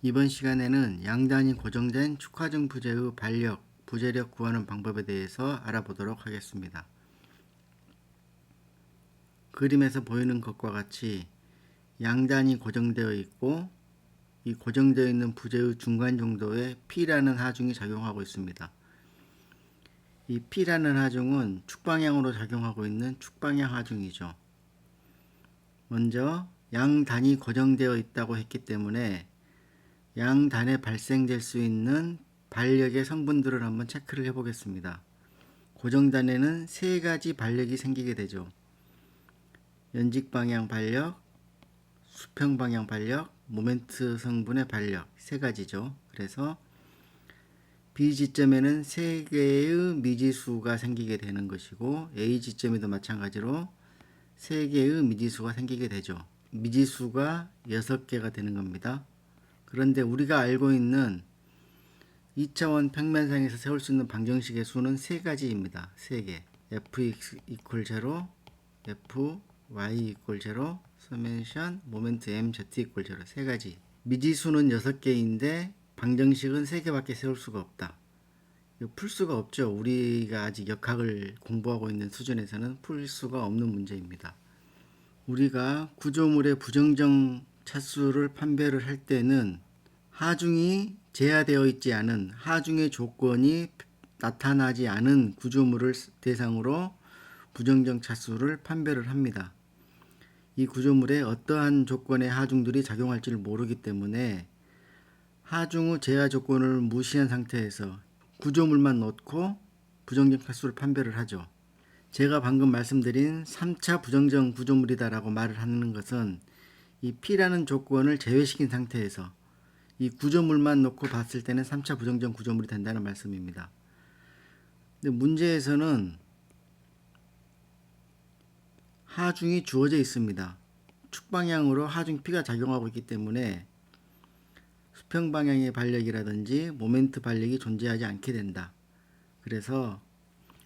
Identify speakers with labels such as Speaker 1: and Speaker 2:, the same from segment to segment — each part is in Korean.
Speaker 1: 이번 시간에는 양단위 고정된 축하증 부재의 반력, 부재력 구하는 방법에 대해서 알아보도록 하겠습니다. 그림에서 보이는 것과 같이 양단이 고정되어 있고 이 고정되어 있는 부재의 중간 정도에 P라는 하중이 작용하고 있습니다. 이 P라는 하중은 축방향으로 작용하고 있는 축방향 하중이죠. 먼저 양단이 고정되어 있다고 했기 때문에 양단에 발생될 수 있는 반력의 성분들을 한번 체크를 해 보겠습니다. 고정단에는 세 가지 반력이 생기게 되죠. 연직방향 반력, 수평방향 반력, 모멘트 성분의 반력 세 가지죠. 그래서 B 지점에는 세 개의 미지수가 생기게 되는 것이고 A 지점에도 마찬가지로 세 개의 미지수가 생기게 되죠. 미지수가 6개가 되는 겁니다. 그런데 우리가 알고 있는 2차원 평면상에서 세울 수 있는 방정식의 수는 세 가지입니다. 세 개. fx equal 0, fy equal 0, 서멘션 모멘트 mz equal 0. 세 가지. 미지수는 6개인데 방정식은 3개밖에 세울 수가 없다. 풀 수가 없죠. 우리가 아직 역학을 공부하고 있는 수준에서는 풀 수가 없는 문제입니다. 우리가 구조물의 부정정 차수를 판별을 할 때는 하중이 제하되어 있지 않은 하중의 조건이 나타나지 않은 구조물을 대상으로 부정정 차수를 판별을 합니다. 이 구조물에 어떠한 조건의 하중들이 작용할지를 모르기 때문에 하중의 제하 조건을 무시한 상태에서 구조물만 놓고 부정정 차수를 판별을 하죠. 제가 방금 말씀드린 3차 부정정 구조물이다라고 말을 하는 것은 이 P라는 조건을 제외시킨 상태에서 이 구조물만 놓고 봤을 때는 3차 부정정 구조물이 된다는 말씀입니다. 근데 문제에서는 하중이 주어져 있습니다. 축방향으로 하중 P가 작용하고 있기 때문에 수평방향의 반력이라든지 모멘트 반력이 존재하지 않게 된다. 그래서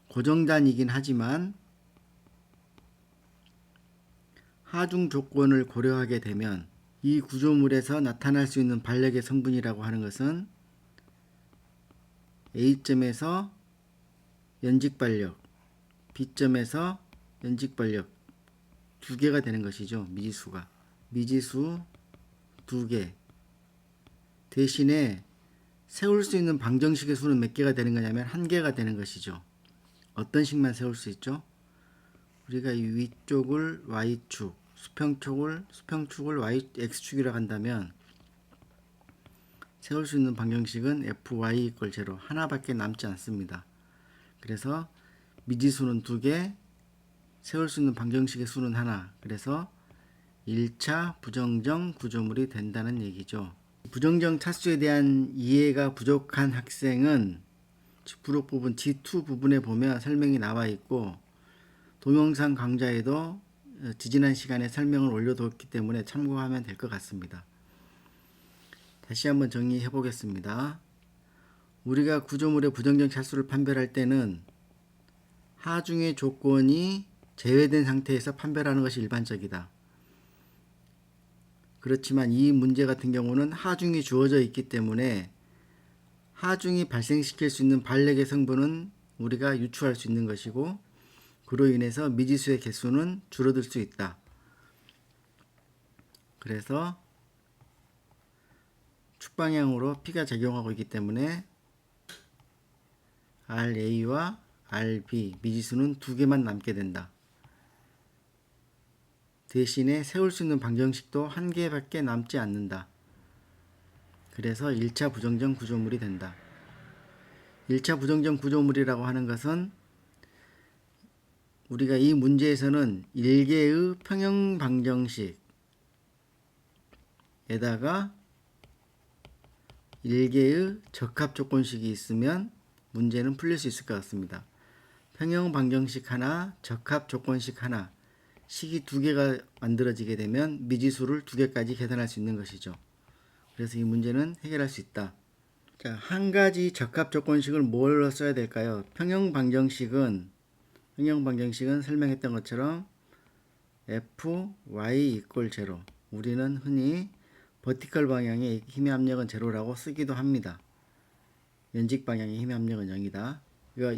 Speaker 1: 고정단이긴 하지만 하중 조건을 고려하게 되면 이 구조물에서 나타날 수 있는 반력의 성분이라고 하는 것은 A점에서 연직반력, B점에서 연직반력 두 개가 되는 것이죠. 미지수가. 미지수 두 개. 대신에 세울 수 있는 방정식의 수는 몇 개가 되는 거냐면 한 개가 되는 것이죠. 어떤 식만 세울 수 있죠? 우리가 이 위쪽을 Y축, 수평축을 X축이라고 한다면 세울 수 있는 방정식은 fy equal 0 하나밖에 남지 않습니다. 그래서 미지수는 2개, 세울 수 있는 방정식의 수는 하나. 그래서 1차 부정정 구조물이 된다는 얘기죠. 부정정 차수에 대한 이해가 부족한 학생은 부록 부분 G2 부분에 보면 설명이 나와 있고 동영상 강좌에도 지지난 시간에 설명을 올려뒀기 때문에 참고하면 될 것 같습니다. 다시 한번 정리해 보겠습니다. 우리가 구조물의 부정정 차수를 판별할 때는 하중의 조건이 제외된 상태에서 판별하는 것이 일반적이다. 그렇지만 이 문제 같은 경우는 하중이 주어져 있기 때문에 하중이 발생시킬 수 있는 반력의 성분은 우리가 유추할 수 있는 것이고 그로 인해서 미지수의 개수는 줄어들 수 있다. 그래서 축방향으로 P가 작용하고 있기 때문에 RA와 RB 미지수는 2개만 남게 된다. 대신에 세울 수 있는 방정식도 1개밖에 남지 않는다. 그래서 1차 부정정 구조물이 된다. 1차 부정정 구조물이라고 하는 것은 우리가 이 문제에서는 1개의 평형 방정식에다가 1개의 적합 조건식이 있으면 문제는 풀릴 수 있을 것 같습니다. 평형 방정식 하나, 적합 조건식 하나, 식이 2개가 만들어지게 되면 미지수를 2개까지 계산할 수 있는 것이죠. 그래서 이 문제는 해결할 수 있다. 자, 한 가지 적합 조건식을 뭘로 써야 될까요? 평형 방정식은 설명했던 것처럼 fy equal 0. 우리는 흔히 버티컬 방향의 힘의 압력은 제로라고 쓰기도 합니다. 연직 방향의 힘의 압력은 0이다.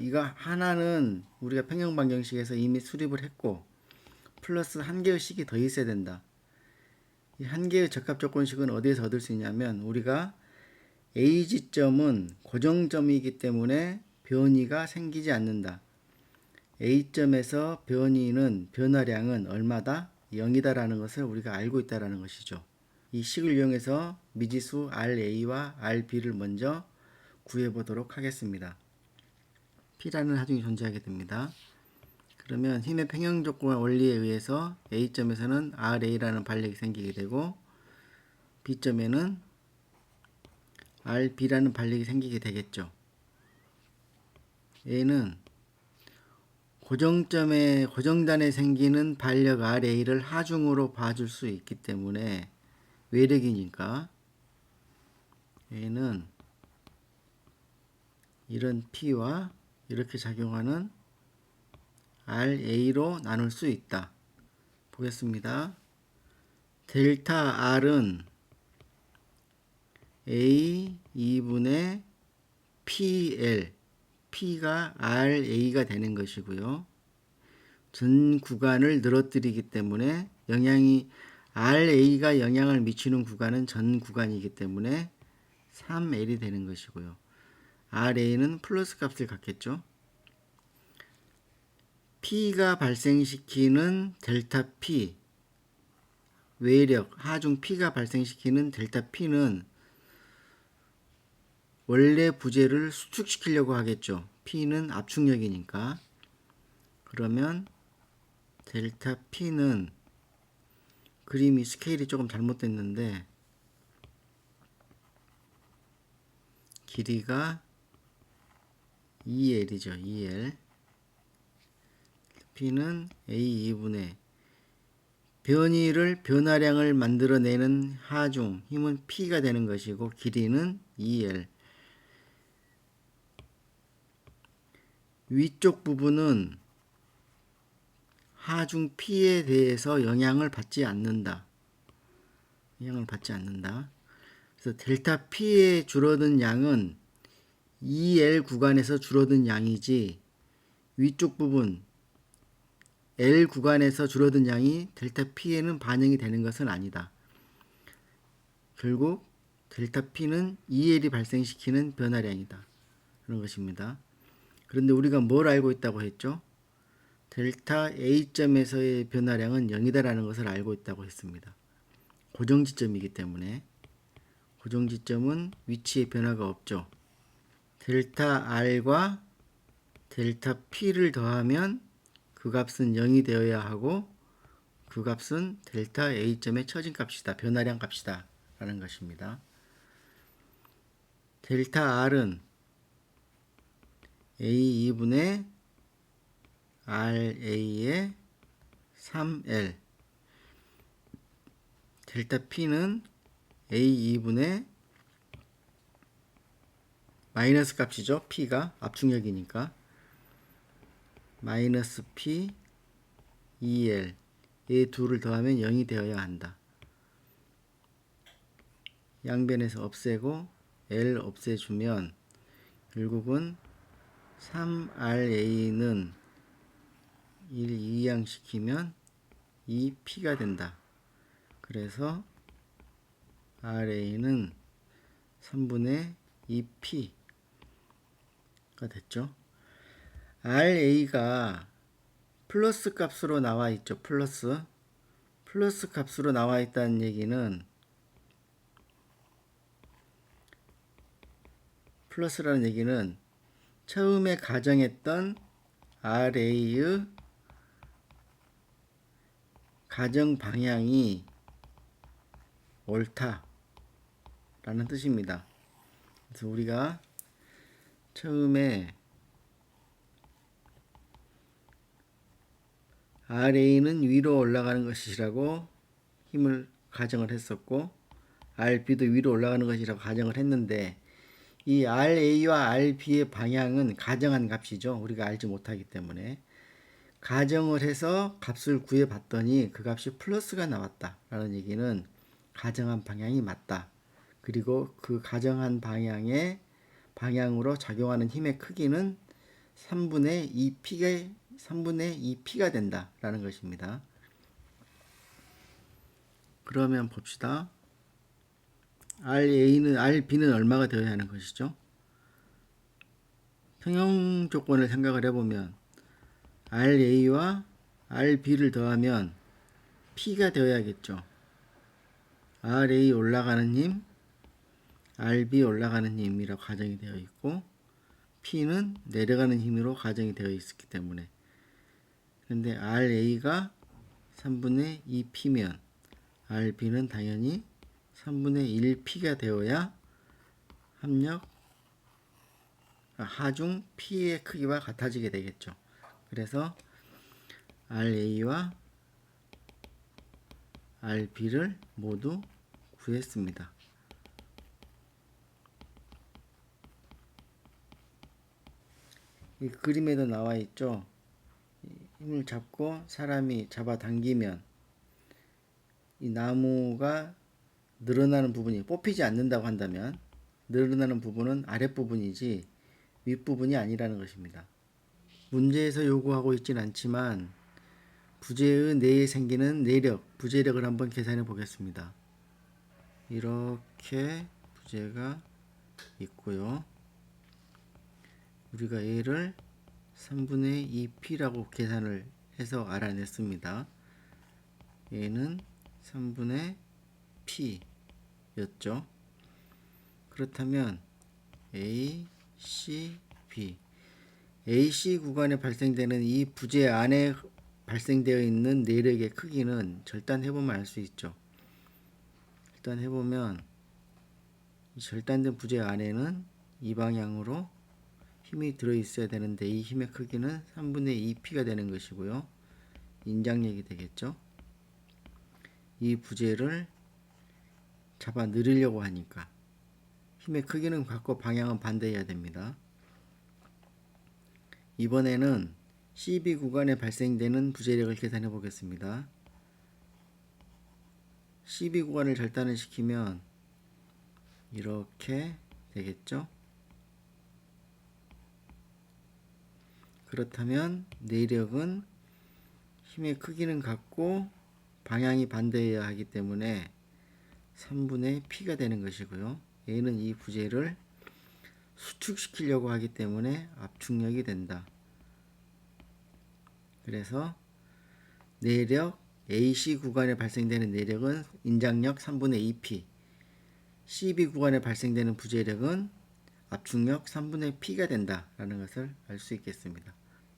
Speaker 1: 이거 하나는 우리가 평형방정식에서 이미 수립을 했고 플러스 한 개의 식이 더 있어야 된다. 이 한 개의 적합조건식은 어디에서 얻을 수 있냐면 우리가 A지점은 고정점이기 때문에 변이가 생기지 않는다. A점에서 변화량은 얼마다? 0이다라는 것을 우리가 알고 있다라는 것이죠. 이 식을 이용해서 미지수 RA와 RB를 먼저 구해보도록 하겠습니다. P라는 하중이 존재하게 됩니다. 그러면 힘의 평형조건 원리에 의해서 A점에서는 RA라는 반력이 생기게 되고 B점에는 RB라는 반력이 생기게 되겠죠. A는 고정단에 생기는 반력 RA를 하중으로 봐줄 수 있기 때문에 외력이니까 A는 이런 P와 이렇게 작용하는 RA로 나눌 수 있다. 보겠습니다. 델타 R은 A 2분의 PL, P가 RA가 되는 것이고요. 전 구간을 늘어뜨리기 때문에 RA가 영향을 미치는 구간은 전 구간이기 때문에 3L이 되는 것이고요. RA는 플러스 값을 갖겠죠. P가 발생시키는 델타 P, 외력, 하중 P가 발생시키는 델타 P는 원래 부재를 수축시키려고 하겠죠. P는 압축력이니까. 그러면 델타 P는 그림이 스케일이 조금 잘못됐는데 길이가 2L이죠. 2L. P는 A 2분의 변화량을 만들어내는 하중 힘은 P가 되는 것이고 길이는 2L. 위쪽 부분은 하중 P에 대해서 영향을 받지 않는다. 그래서 델타 P의 줄어든 양은 2L 구간에서 줄어든 양이지 위쪽 부분 L 구간에서 줄어든 양이 델타 P에는 반영이 되는 것은 아니다. 결국 델타 P는 2L이 발생시키는 변화량이다. 그런 것입니다. 그런데 우리가 뭘 알고 있다고 했죠? 델타 A점에서의 변화량은 0이다라는 것을 알고 있다고 했습니다. 고정지점이기 때문에 고정지점은 위치에 변화가 없죠. 델타 R과 델타 P를 더하면 그 값은 0이 되어야 하고 그 값은 델타 A점의 처진 값이다. 변화량 값이다. 라는 것입니다. 델타 R은 A 2분의 RA의 3L. 델타 P는 A 2분의 마이너스 값이죠. P가 압축력이니까 마이너스 P 2L 이 둘을 더하면 0이 되어야 한다. 양변에서 없애고 L 없애주면 결국은 3RA는 1 이항시키면 2P가 된다. 그래서 RA는 3분의 2P가 됐죠. RA가 플러스 값으로 나와 있죠. 플러스 값으로 나와 있다는 얘기는 플러스라는 얘기는 처음에 가정했던 RA의 가정 방향이 옳다라는 뜻입니다. 그래서 우리가 처음에 RA는 위로 올라가는 것이라고 힘을 가정을 했었고 RB도 위로 올라가는 것이라고 가정을 했는데 이 RA와 RB의 방향은 가정한 값이죠. 우리가 알지 못하기 때문에 가정을 해서 값을 구해 봤더니 그 값이 플러스가 나왔다 라는 얘기는 가정한 방향이 맞다. 그리고 그 가정한 방향으로 작용하는 힘의 크기는 3분의 2P가 된다라는 것입니다. 그러면 봅시다. RB는 얼마가 되어야 하는 것이죠? 평형 조건을 생각을 해보면 RA와 RB를 더하면 P가 되어야겠죠. RA 올라가는 힘, RB 올라가는 힘이라고 가정이 되어 있고 P는 내려가는 힘으로 가정이 되어 있기 때문에, 그런데 RA가 3분의 2P면 RB는 당연히 3분의 1P가 되어야 하중 P의 크기와 같아지게 되겠죠. 그래서 RA와 RB를 모두 구했습니다. 이 그림에도 나와 있죠. 힘을 잡고 사람이 잡아당기면 이 나무가 늘어나는 부분이 뽑히지 않는다고 한다면 늘어나는 부분은 아랫부분이지 윗부분이 아니라는 것입니다. 문제에서 요구하고 있진 않지만 부재의 내에 생기는 내력, 부재력을 한번 계산해 보겠습니다. 이렇게 부재가 있고요. 우리가 얘를 3분의 2P라고 계산을 해서 알아냈습니다. 얘는 3분의 P였죠. 그렇다면 A, C, B AC 구간에 발생되는 이 부재 안에 발생되어 있는 내력의 크기는 절단해보면 알 수 있죠. 절단해보면 이 절단된 부재 안에는 이 방향으로 힘이 들어있어야 되는데 이 힘의 크기는 3분의 2P가 되는 것이고요. 인장력이 되겠죠. 이 부재를 잡아 늘리려고 하니까 힘의 크기는 같고 방향은 반대해야 됩니다. 이번에는 CB 구간에 발생되는 부재력을 계산해 보겠습니다. CB 구간을 절단을 시키면 이렇게 되겠죠. 그렇다면 내력은 힘의 크기는 같고 방향이 반대해야 하기 때문에 3분의 P가 되는 것이고요. 얘는 이 부재를 수축시키려고 하기 때문에 압축력이 된다. 그래서 내력 AC 구간에 발생되는 내력은 인장력 3분의 2P, CB 구간에 발생되는 부재력은 압축력 3분의 P가 된다라는 것을 알 수 있겠습니다.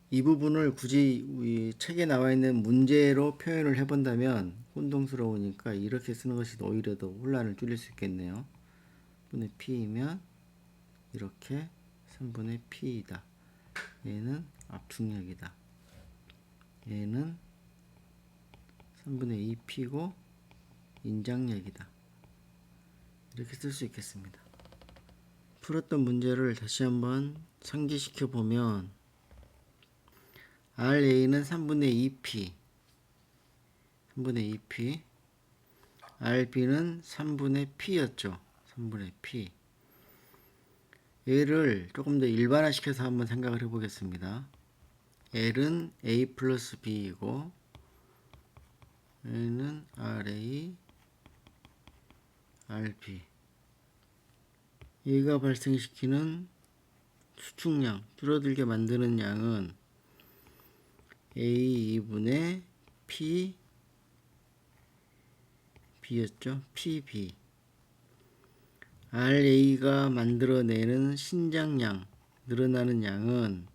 Speaker 1: 이 부분을 굳이 책에 나와 있는 문제로 표현을 해본다면 혼동스러우니까 이렇게 쓰는 것이 오히려 더 혼란을 줄일 수 있겠네요. 3분의 P이면 이렇게 3분의 P이다. 얘는 압축력이다. 얘는 3분의 2P고 인장력이다. 이렇게 쓸 수 있겠습니다. 풀었던 문제를 다시 한번 상기시켜 보면 RA는 3분의 2P, RB는 3분의 P였죠. 3분의 P. 얘를 조금 더 일반화시켜서 한번 생각을 해보겠습니다. L은 A 플러스 B이고 A는 RA, RB. 얘가 발생시키는 수축량, 줄어들게 만드는 양은 A 2분의 P, B였죠. PB. RA가 만들어내는 신장량, 늘어나는 양은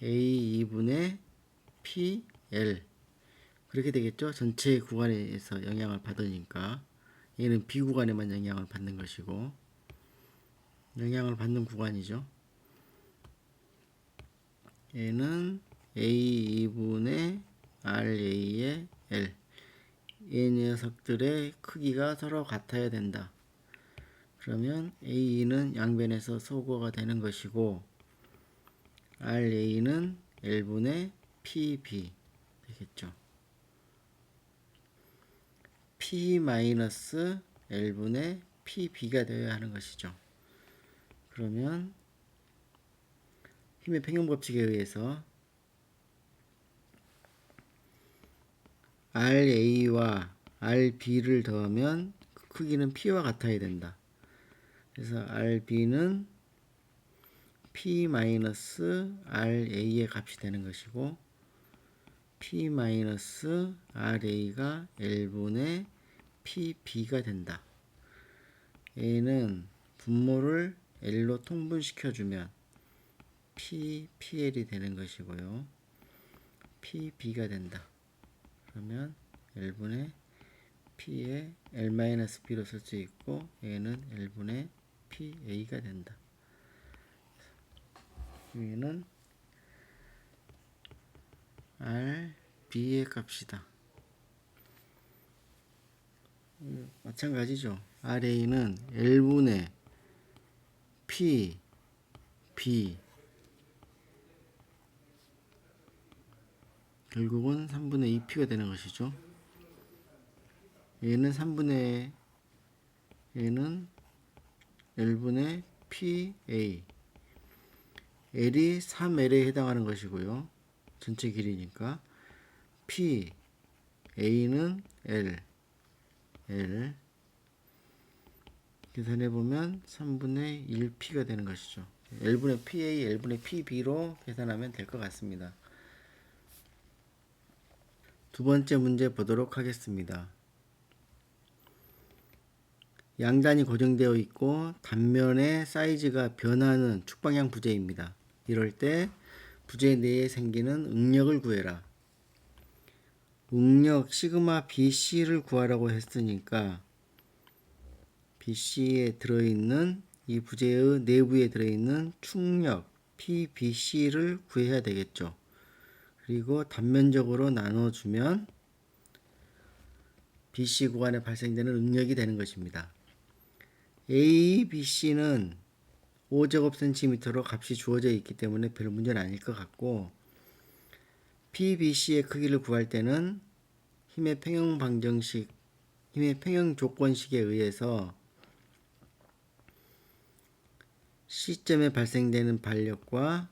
Speaker 1: A 2분의 PL. 그렇게 되겠죠. 전체 구간에서 영향을 받으니까 얘는 B 구간에만 영향을 받는 것이고 영향을 받는 구간이죠. 얘는 A 2분의 RA의 L. 이 녀석들의 크기가 서로 같아야 된다. 그러면 A는 양변에서 소거가 되는 것이고 RA는 L분의 PB 되겠죠. P-L분의 PB가 되어야 하는 것이죠. 그러면 힘의 평형 법칙에 의해서 RA와 RB를 더하면 그 크기는 P와 같아야 된다. 그래서 RB는 P-RA의 값이 되는 것이고 P-RA가 L분의 PB가 된다. A는 분모를 L로 통분시켜주면 PL이 되는 것이고요. PB가 된다. 그러면 L분의 P에 L-B로 쓸 수 있고 얘는 L분의 PA가 된다. 여기는 RB의 값이다. 마찬가지죠. RA는 L분의 PB 결국은 3분의 2P가 되는 것이죠. 얘는 L분의 PA L이 3L에 해당하는 것이고요. 전체 길이니까 PA는 L 계산해보면 3분의 1P가 되는 것이죠. L분의 PA, L분의 PB로 계산하면 될 것 같습니다. 두 번째 문제 보도록 하겠습니다. 양단이 고정되어 있고 단면의 사이즈가 변하는 축방향 부재입니다. 이럴 때 부재 내에 생기는 응력을 구해라. 응력 시그마 BC를 구하라고 했으니까 BC에 들어있는 이 부재의 내부에 들어있는 축력 PBC를 구해야 되겠죠. 그리고 단면적으로 나눠주면 BC 구간에 발생되는 응력이 되는 것입니다. ABC는 5제곱cm로 값이 주어져 있기 때문에 별 문제는 아닐 것 같고 PBC의 크기를 구할 때는 힘의 평형 조건식에 의해서 C점에 발생되는 반력과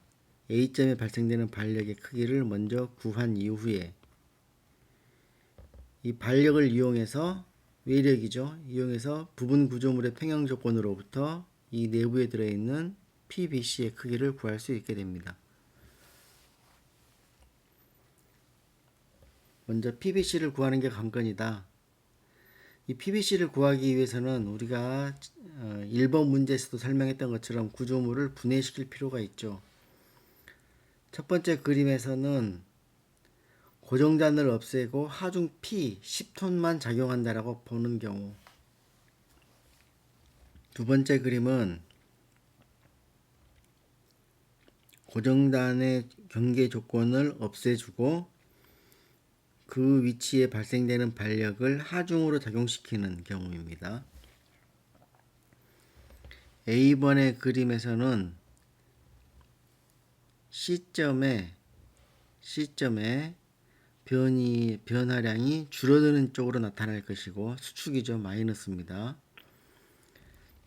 Speaker 1: A점에 발생되는 반력의 크기를 먼저 구한 이후에 이 반력을 이용해서 외력이죠. 이용해서 부분 구조물의 평형 조건으로부터 이 내부에 들어있는 PBC의 크기를 구할 수 있게 됩니다. 먼저 PBC를 구하는 게 관건이다. 이 PBC를 구하기 위해서는 우리가 1번 문제에서도 설명했던 것처럼 구조물을 분해시킬 필요가 있죠. 첫 번째 그림에서는 고정단을 없애고 하중 P 10톤만 작용한다라고 보는 경우, 두 번째 그림은 고정단의 경계 조건을 없애주고 그 위치에 발생되는 반력을 하중으로 작용시키는 경우입니다. A번의 그림에서는 C점에 변화량이 줄어드는 쪽으로 나타날 것이고 수축이죠. 마이너스입니다.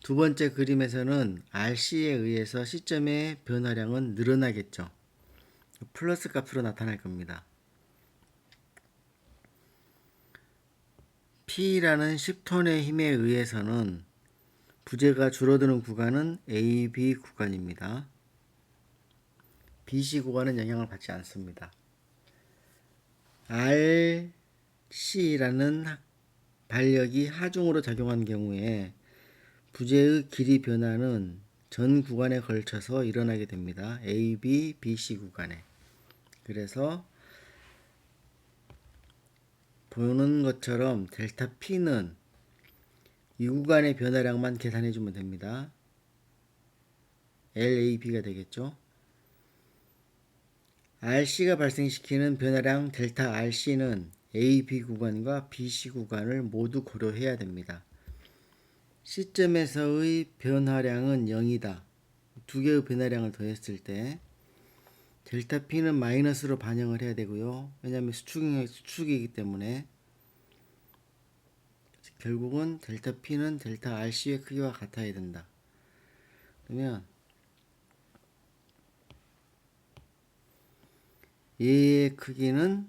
Speaker 1: 두 번째 그림에서는 RC에 의해서 C점의 변화량은 늘어나겠죠. 플러스 값으로 나타날 겁니다. P라는 10톤의 힘에 의해서는 부재가 줄어드는 구간은 AB 구간입니다. BC 구간은 영향을 받지 않습니다. RC라는 반력이 하중으로 작용한 경우에 부재의 길이 변화는 전 구간에 걸쳐서 일어나게 됩니다. AB, BC 구간에. 그래서 보는 것처럼 델타 P는 이 구간의 변화량만 계산해 주면 됩니다. LAB가 되겠죠. RC가 발생시키는 변화량 델타 RC는 AB 구간과 BC 구간을 모두 고려해야 됩니다. C점에서의 변화량은 0이다. 두 개의 변화량을 더했을 때 델타 P는 마이너스로 반영을 해야 되고요. 왜냐하면 수축이기 때문에 결국은 델타 P는 델타 RC의 크기와 같아야 된다. 그러면 얘의 크기는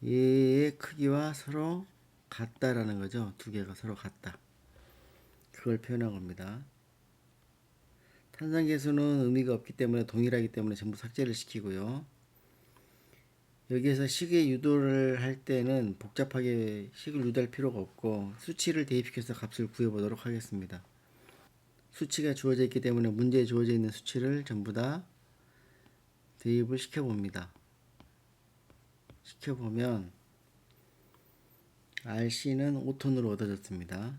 Speaker 1: 얘의 크기와 서로 같다라는 거죠. 두 개가 서로 같다. 그걸 표현한 겁니다. 탄산계수는 의미가 없기 때문에 동일하기 때문에 전부 삭제를 시키고요. 여기에서 식의 유도를 할 때는 복잡하게 식을 유도할 필요가 없고 수치를 대입시켜서 값을 구해보도록 하겠습니다. 수치가 주어져 있기 때문에 문제에 주어져 있는 수치를 전부 다 대입을 시켜봅니다. 시켜보면 RC는 5톤으로 얻어졌습니다.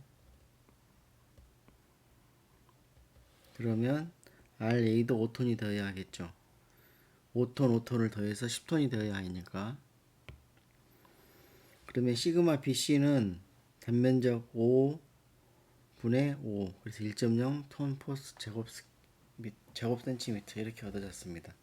Speaker 1: 그러면 RA도 5톤이 되어야 하겠죠. 5톤, 5톤을 더해서 10톤이 되어야 하니까. 그러면 시그마 BC는 단면적 5분의 5, 그래서 1.0 톤 포스 제곱 센티미터 이렇게 얻어졌습니다.